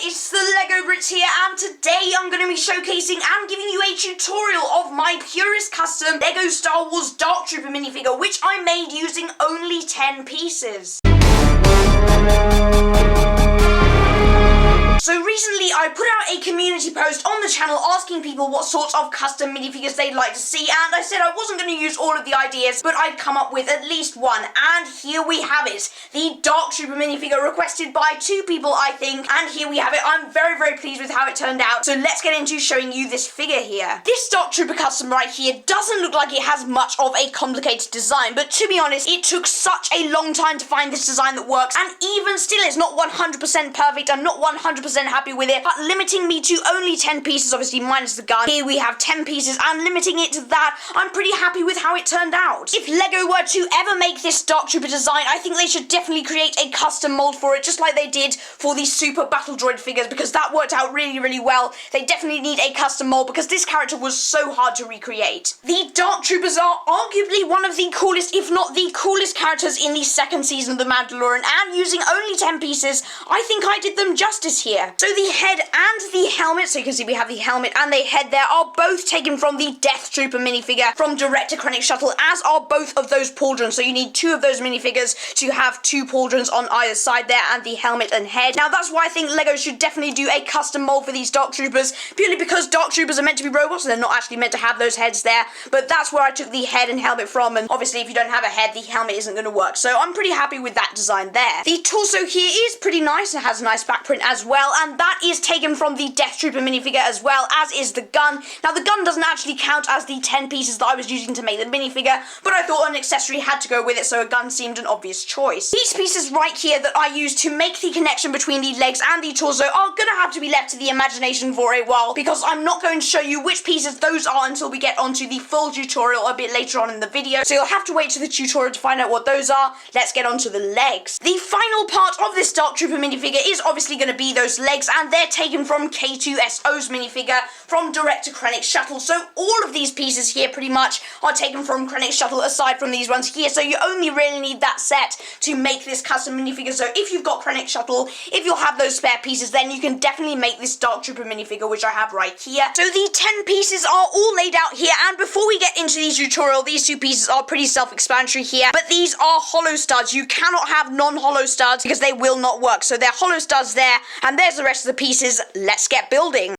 it's the Lego Brit here, and today I'm going to be showcasing and giving you a tutorial of my purist custom Lego Star Wars Dark Trooper minifigure, which I made using only 10 pieces. So recently I put out a community post on the channel asking people what sorts of custom minifigures they'd like to see, and I said I wasn't going to use all of the ideas, but I'd come up with at least one, and here we have it. The Dark Trooper minifigure requested by 2 people, I think, and here we have it. I'm very, very pleased with how it turned out, so let's get into showing you this figure here. This Dark Trooper custom right here doesn't look like it has much of a complicated design, but to be honest, it took such a long time to find this design that works, and even still it's not 100% perfect. I'm not 100% happy with it, but limiting me to only 10 pieces, obviously minus the gun. Here we have 10 pieces, and limiting it to that, I'm pretty happy with how it turned out. If Lego were to ever make this Dark Trooper design, I think they should definitely create a custom mold for it, just like they did for the Super Battle Droid figures, because that worked out really, really well. They definitely need a custom mold because this character was so hard to recreate. The Dark Troopers are arguably one of the coolest, if not the coolest characters in the 2nd season of The Mandalorian, and using only 10 pieces, I think I did them justice here. So the head and the helmet, so you can see we have the helmet and the head there, are both taken from the Death Trooper minifigure from Director Krennic Shuttle, as are both of those pauldrons. So you need 2 of those minifigures to have 2 pauldrons on either side there, and the helmet and head. Now that's why I think Lego should definitely do a custom mold for these Dark Troopers, purely because Dark Troopers are meant to be robots and they're not actually meant to have those heads there, but that's where I took the head and helmet from, and obviously if you don't have a head, the helmet isn't going to work. So I'm pretty happy with that design there. The torso here is pretty nice, it has a nice back print as well, and that is taken from the Death Trooper minifigure as well, as is the gun. Now the gun doesn't actually count as the 10 pieces that I was using to make the minifigure, but I thought an accessory had to go with it, so a gun seemed an obvious choice. These pieces right here that I used to make the connection between the legs and the torso are gonna have to be left to the imagination for a while, because I'm not going to show you which pieces those are until we get onto the full tutorial a bit later on in the video, so you'll have to wait to the tutorial to find out what those are. Let's get onto the legs. The final part of this Dark Trooper minifigure is obviously going to be those legs, and they're taken from K2SO's minifigure from Director Krennic Shuttle. So all of these pieces here pretty much are taken from Krennic Shuttle, aside from these ones here, so you only really need that set to make this custom minifigure. So if you've got Krennic Shuttle, if you'll have those spare pieces, then you can definitely make this Dark Trooper minifigure, which I have right here. So the 10 pieces are all laid out here, and before we get into the tutorial, these 2 pieces are pretty self-explanatory here, but these are hollow studs. You cannot have non-hollow studs because they will not work. So they're hollow studs there, and there's the rest of the pieces. Let's get building.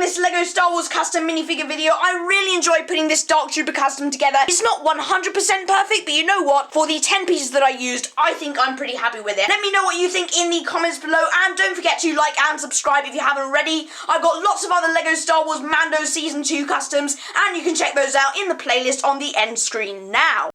This Lego Star Wars custom minifigure video. I really enjoyed putting this Dark Trooper custom together. It's not 100% perfect, but you know what? For the 10 pieces that I used, I think I'm pretty happy with it. Let me know what you think in the comments below, and don't forget to like and subscribe if you haven't already. I've got lots of other Lego Star Wars Mando Season 2 customs, and you can check those out in the playlist on the end screen now.